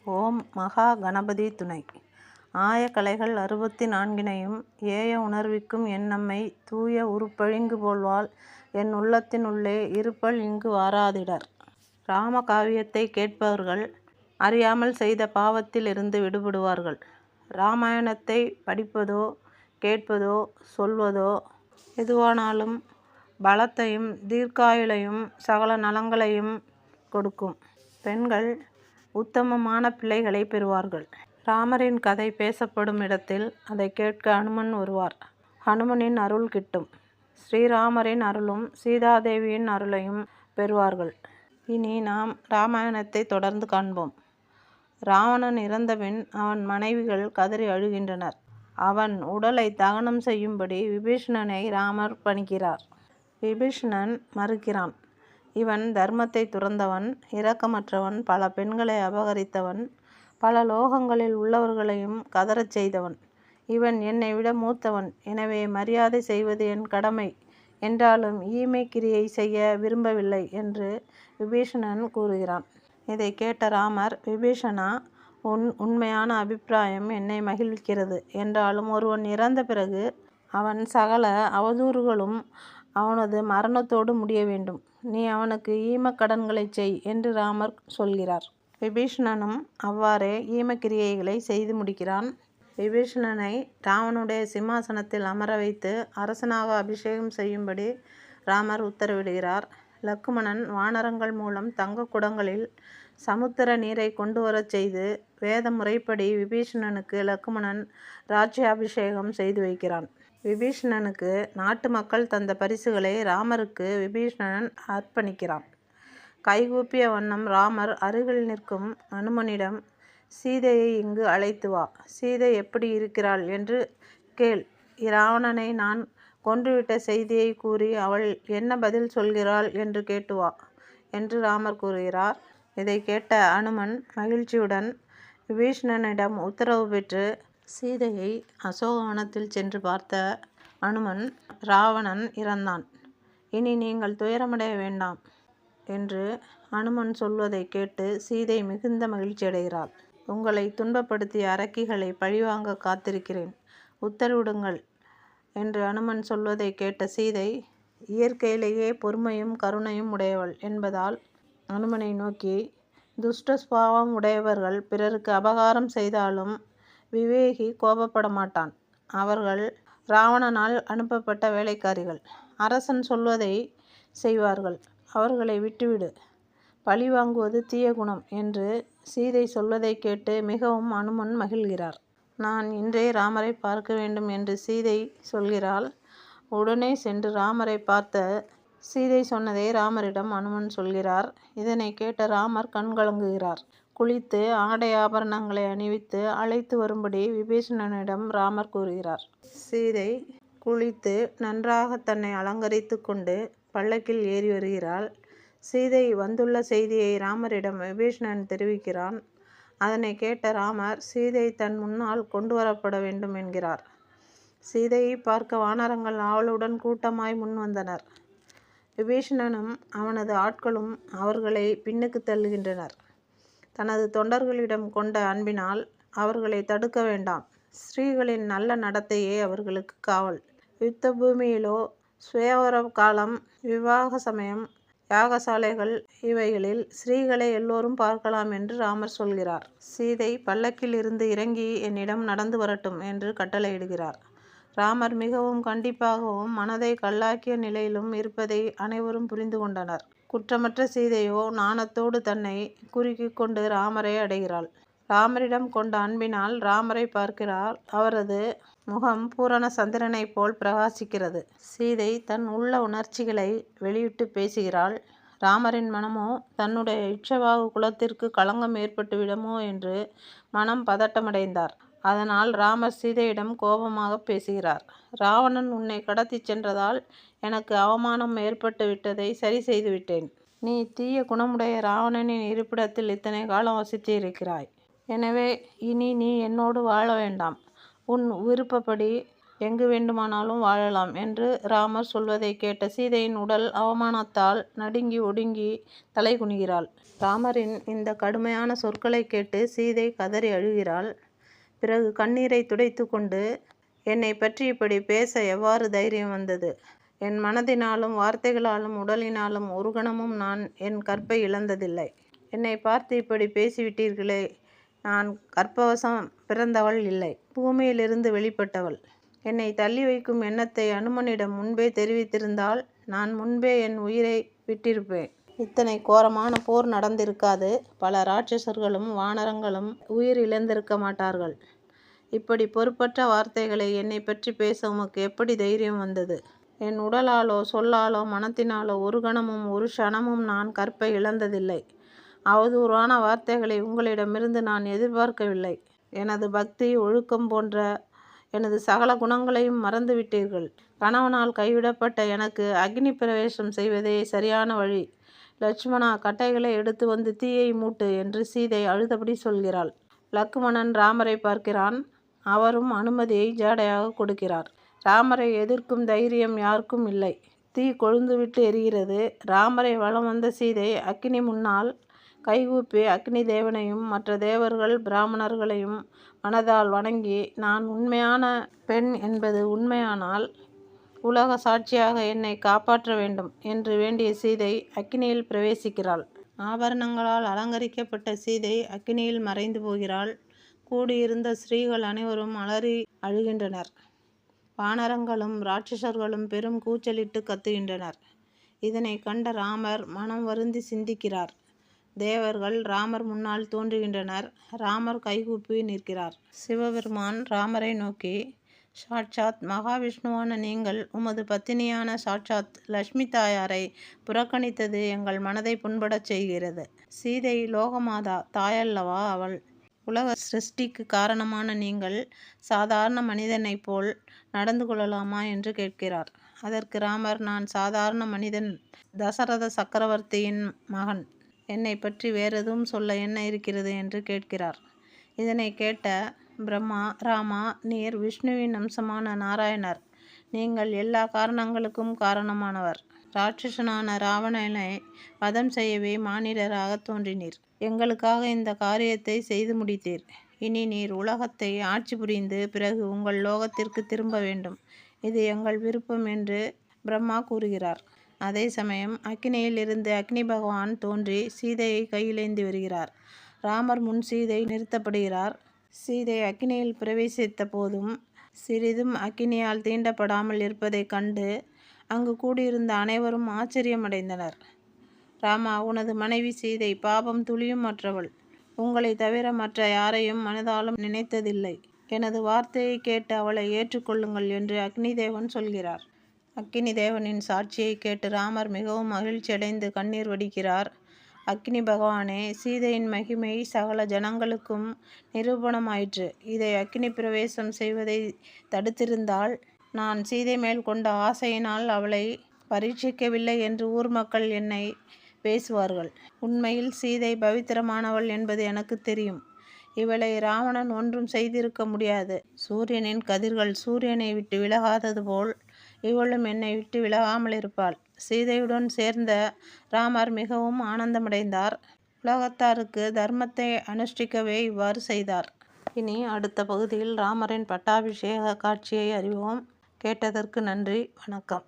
ஓம் மகா கணபதி துணை. ஆய கலைகள் 64னையும் ஏய உணர்விக்கும் என்னம்மை தூய உருப்பழிங்கு போல்வாள் என் உள்ளத்தின் உள்ளே இருப்பள் இங்கு வாராதிடர். ராம காவியத்தை கேட்பவர்கள் அறியாமல் செய்த பாவத்தில் இருந்து விடுபடுவார்கள். இராமாயணத்தை படிப்பதோ கேட்பதோ சொல்வதோ எதுவானாலும் பலத்தையும் தீர்க்காயுளையும் சகல நலங்களையும் கொடுக்கும். பெண்கள் உத்தமமான பிள்ளைகளை பெறுவார்கள். ராமரின் கதை பேசப்படும் இடத்தில் அதை கேட்க அனுமன் வருவார். ஹனுமனின் அருள் கிட்டும். ஸ்ரீராமரின் அருளும் சீதாதேவியின் அருளையும் பெறுவார்கள். இனி நாம் இராமாயணத்தை தொடர்ந்து காண்போம். ராவணன் இறந்தபின் அவன் மனைவிகள் கதறி அழுகின்றனர். அவன் உடலை தகனம் செய்யும்படி விபீஷணனை ராமர் பணிக்கிறார். விபீஷணன் மறுக்கிறான். இவன் தர்மத்தை துறந்தவன், இரக்கமற்றவன், பல பெண்களை அபகரித்தவன், பல லோகங்களில் உள்ளவர்களையும் கதறச் செய்தவன். இவன் என்னை விட மூத்தவன், எனவே மரியாதை செய்வது என் கடமை என்றாலும் ஈமை கிரியை செய்ய விரும்பவில்லை என்று விபீஷணன் கூறுகிறான். இதை கேட்ட ராமர், விபீஷணா, உண்மையான அபிப்பிராயம் என்னை மகிழ்விக்கிறது. என்றாலும் ஒருவன் இறந்த பிறகு அவன் சகல அவதூறுகளும் அவனது மரணத்தோடு முடிய வேண்டும். நீ அவனுக்கு ஈமக்கடன்களை செய் என்று ராமர் சொல்கிறார். விபீஷணனும் அவ்வாறே ஈமக்கிரியைகளை செய்து முடிக்கிறான். விபீஷணனை ராவனுடைய சிம்மாசனத்தில் அமர வைத்து அரசனாக அபிஷேகம் செய்யும்படி ராமர் உத்தரவிடுகிறார். லக்குமணன் வானரங்கள் மூலம் தங்க குடங்களில் சமுத்திர நீரை கொண்டு வரச் செய்து வேத முறைப்படி விபீஷணனுக்கு லக்குமணன் ராஜ்யாபிஷேகம் செய்து வைக்கிறான். விபீஷணனுக்கு நாட்டு மக்கள் தந்த பரிசுகளை ராமருக்கு விபீஷணன் அர்ப்பணிக்கிறான். கைகூப்பிய வண்ணம் ராமர் அருகில் நிற்கும் அனுமனிடம், சீதையை இங்கு அழைத்து வா, சீதை எப்படி இருக்கிறாள் என்று கேள். இராவணனை நான் கொன்றுவிட்ட செய்தியை கூறி அவள் என்ன பதில் சொல்கிறாள் என்று கேட்டு வா என்று ராமர் கூறுகிறார். இதை கேட்ட அனுமன் மகிழ்ச்சியுடன் விபீஷணனிடம் உத்தரவு பெற்று சீதையை அசோகவனத்தில் சென்று பார்த்த அனுமன், ராவணன் இறந்தான், இனி நீங்கள் துயரமடைய வேண்டாம் என்று அனுமன் சொல்வதை கேட்டு சீதை மிகுந்த மகிழ்ச்சியடைகிறாள். உங்களை துன்பப்படுத்திய அரக்கிகளை பழிவாங்க காத்திருக்கிறேன், உத்தரவிடுங்கள் என்று அனுமன் சொல்வதை கேட்ட சீதை இயற்கையிலேயே பொறுமையும் கருணையும் உடையவள் என்பதால் அனுமனை நோக்கி, துஷ்ட சுபாவம் உடையவர்கள் பிறருக்கு அபகாரம் செய்தாலும் விவேகி கோபப்பட மாட்டான். அவர்கள் ராவணனால் அனுப்பப்பட்ட வேலைக்காரிகள். அரசன் சொல்வதை செய்வார்கள். அவர்களை விட்டுவிடு. பழி வாங்குவது தீய குணம் என்று சீதை சொல்வதை கேட்டு மிகவும் அனுமன் மகிழ்கிறார். நான் இன்றே ராமரை பார்க்க வேண்டும் என்று சீதை சொல்கிறாள். உடனே சென்று ராமரை பார்த்த சீதை சொன்னதை ராமரிடம் அனுமன் சொல்கிறார். இதனை கேட்ட ராமர் கண்கலங்குகிறார். குளித்து ஆடை ஆபரணங்களை அணிவித்து அழைத்து வரும்படி விபீஷணனிடம் ராமர் கூறுகிறார். சீதை குளித்து நன்றாக தன்னை அலங்கரித்து கொண்டு பல்லக்கில் ஏறி வருகிறாள். சீதை வந்துள்ள செய்தியை ராமரிடம் விபீஷணன் தெரிவிக்கிறான். அதனை கேட்ட ராமர் சீதை தன் முன்னால் கொண்டு வரப்பட வேண்டும் என்கிறார். சீதையை பார்க்க வானரங்கள் ஆவலுடன் கூட்டமாய் முன் வந்தனர். விபீஷணனும் அவனது ஆட்களும் அவர்களை பின்னுக்கு தள்ளுகின்றனர். தனது தொண்டர்களிடம் கொண்ட அன்பினால் அவர்களை தடுக்க வேண்டாம். ஸ்ரீகளின் நல்ல நடத்தையே அவர்களுக்கு காவல். யுத்த பூமியிலோ சுயவர காலம், விவாக சமயம், யாகசாலைகள் இவைகளில் ஸ்ரீகளை எல்லோரும் பார்க்கலாம் என்று ராமர் சொல்கிறார். சீதை பல்லக்கில் இருந்து இறங்கி என்னிடம் நடந்து வரட்டும் என்று கட்டளையிடுகிறார். ராமர் மிகவும் கண்டிப்பாகவும் மனதை கல்லாக்கிய நிலையிலும் இருப்பதை அனைவரும் புரிந்து கொண்டனர். குற்றமற்ற சீதையோ நாணத்தோடு தன்னை குறுக்கி கொண்டு ராமரை அடைகிறாள். ராமரிடம் கொண்ட அன்பினால் ராமரை பார்க்கிறார். அவரது முகம் பூரண சந்திரனை போல் பிரகாசிக்கிறது. சீதை தன் உள்ள உணர்ச்சிகளை வெளியிட்டு பேசுகிறாள். ராமரின் மனமோ தன்னுடைய இட்சவாகு குலத்திற்கு களங்கம் ஏற்பட்டு விடுமோ என்று மனம் பதட்டமடைந்தார். அதனால் ராமர் சீதையிடம் கோபமாக பேசுகிறார். ராவணன் உன்னை கடத்தி சென்றதால் எனக்கு அவமானம் ஏற்பட்டு விட்டதை சரி செய்து விட்டேன். நீ தீய குணமுடைய ராவணனின் இருப்பிடத்தில் இத்தனை காலம் வசித்து இருக்கிறாய். எனவே இனி நீ என்னோடு வாழ வேண்டாம். உன் விருப்பப்படி எங்கு வேண்டுமானாலும் வாழலாம் என்று ராமர் சொல்வதை கேட்ட சீதையின் உடல் அவமானத்தால் நடுங்கி ஒடுங்கி தலை குனிகிறாள். ராமரின் இந்த கடுமையான சொற்களை கேட்டு சீதை கதறி அழுகிறாள். பிறகு கண்ணீரை துடைத்து கொண்டு, என்னை பற்றி இப்படி பேச எவ்வாறு தைரியம் வந்தது? என் மனதினாலும் வார்த்தைகளாலும் உடலினாலும் ஒரு கணமும் நான் என் கற்பை இழந்ததில்லை. என்னை பார்த்து இப்படி பேசிவிட்டீர்களே, நான் கர்ப்பவசம் பிறந்தவள் இல்லை, பூமியிலிருந்து வெளிப்பட்டவள். என்னை தள்ளி வைக்கும் எண்ணத்தை அனுமனிடம் முன்பே தெரிவித்திருந்தால் நான் முன்பே என் உயிரை விட்டிருப்பேன். இத்தனை கோரமான போர் நடந்திருக்காது. பல ராட்சசர்களும் வானரங்களும் உயிர் இழந்திருக்க மாட்டார்கள். இப்படி பொறுப்பற்ற வார்த்தைகளை என்னை பற்றி பேச உமக்கு எப்படி தைரியம் வந்தது? என் உடலாலோ சொல்லாலோ மனத்தினாலோ ஒரு கணமும் ஒரு க்ஷணமும் நான் கற்பை இழந்ததில்லை. அவதூறான வார்த்தைகளை உங்களிடமிருந்து நான் எதிர்பார்க்கவில்லை. எனது பக்தி ஒழுக்கம் போன்ற எனது சகல குணங்களையும் மறந்துவிட்டீர்கள். கணவனால் கைவிடப்பட்ட எனக்கு அக்னி பிரவேசம் செய்வதே சரியான வழி. லட்சுமணா, கட்டைகளை எடுத்து வந்து தீயை மூட்டு என்று சீதை அழுதபடி சொல்கிறாள். லக்குமணன் ராமரை பார்க்கிறான். அவரும் அனுமதியை ஜாடையாக கொடுக்கிறார். ராமரை எதிர்க்கும் தைரியம் யாருக்கும் இல்லை. தீ கொழுந்துவிட்டு எரிகிறது. ராமரை வலம் வந்த சீதை அக்கினி முன்னால் கைகூப்பி அக்னி தேவனையும் மற்ற தேவர்கள் பிராமணர்களையும் மனதால் வணங்கி, நான் உண்மையான பெண் என்பது உண்மையானால் உலக சாட்சியாக என்னை காப்பாற்ற வேண்டும் என்று வேண்டிய சீதை அக்கினியில் பிரவேசிக்கிறாள். ஆபரணங்களால் அலங்கரிக்கப்பட்ட சீதை அக்கினியில் மறைந்து போகிறாள். கூடியிருந்த ஸ்திரீகள் அனைவரும் அலறி அழுகின்றனர். வானரங்களும் ராட்சசர்களும் பெரும் கூச்சலிட்டு கத்துகின்றனர். இதனை கண்ட ராமர் மனம் வருந்தி சிந்திக்கிறார். தேவர்கள் ராமர் முன்னால் தோன்றுகின்றனர். ராமர் கைகூப்பி நிற்கிறார். சிவபெருமான் ராமரை நோக்கி, சாட்சாத் மகாவிஷ்ணுவான நீங்கள் உமது பத்தினியான சாட்சாத் லட்சுமி தாயாரை புறக்கணித்தது எங்கள் மனதை புண்படச் செய்கிறது. சீதை லோகமாதா, தாயல்லவா அவள். உலக சிருஷ்டிக்கு காரணமான நீங்கள் சாதாரண மனிதனைப் போல் நடந்து கொள்ளலாமா என்று கேட்கிறார். அதற்கு ராமர், நான் சாதாரண மனிதன், தசரத சக்கரவர்த்தியின் மகன். என்னை பற்றி வேறெதுவும் சொல்ல என்ன இருக்கிறது என்று கேட்கிறார். இதனை கேட்ட பிரம்மா, ராமா, நீர் விஷ்ணுவின் அம்சமான நாராயணர். நீங்கள் எல்லா காரணங்களுக்கும் காரணமானவர். ராட்சசனான ராவணனை வதம் செய்யவே மானிடராக தோன்றினீர். எங்களுக்காக இந்த காரியத்தை செய்து முடித்தீர். இனி நீர் உலகத்தை ஆட்சி புரிந்து பிறகு உங்கள் லோகத்திற்கு திரும்ப வேண்டும். இது எங்கள் விருப்பம் என்று பிரம்மா கூறுகிறார். அதே சமயம் அக்கினியில் இருந்து அக்னி பகவான் தோன்றி சீதையை கையிலேந்தி வருகிறார். ராமர் முன் சீதை நிறுத்தப்படுகிறார். சீதை அக்கினியில் பிரவேசித்த போதும் சிறிதும் அக்கினியால் தீண்டப்படாமல் இருப்பதை கண்டு அங்கு கூடியிருந்த அனைவரும் ஆச்சரியமடைந்தனர். ராமா, உனது மனைவி சீதை பாபம் துளியும் மற்றவள். உங்களை தவிர மற்ற யாரையும் மனதாலும் நினைத்ததில்லை. எனது வார்த்தையை கேட்டு அவளை ஏற்றுக்கொள்ளுங்கள் என்று அக்னி தேவன் சொல்கிறார். அக்கினி தேவனின் சாட்சியை கேட்டு ராமர் மிகவும் மகிழ்ச்சியடைந்து கண்ணீர் வடிக்கிறார். அக்னி பகவானே, சீதையின் மகிமை சகல ஜனங்களுக்கும் நிரூபணமாயிற்று. இதை அக்னி பிரவேசம் செய்வதை தடுத்திருந்தால் நான் சீதை மேல் கொண்ட ஆசையினால் அவளை பரீட்சிக்கவில்லை என்று ஊர் மக்கள் என்னை பேசுவார்கள். உண்மையில் சீதை பவித்திரமானவள் என்பது எனக்கு தெரியும். இவளை ராவணன் ஒன்றும் செய்திருக்க முடியாது. சூரியனின் கதிர்கள் சூரியனை விட்டு விலகாதது போல் இவளும் என்னை விட்டு விலகாமல் இருப்பாள். சீதையுடன் சேர்ந்த ராமர் மிகவும் ஆனந்தமடைந்தார். உலகத்தாருக்கு தர்மத்தை அனுஷ்டிக்கவே இவ்வாறு செய்தார். இனி அடுத்த பகுதியில் ராமரின் பட்டாபிஷேக காட்சியை அறிவோம். கேட்டதற்கு நன்றி. வணக்கம்.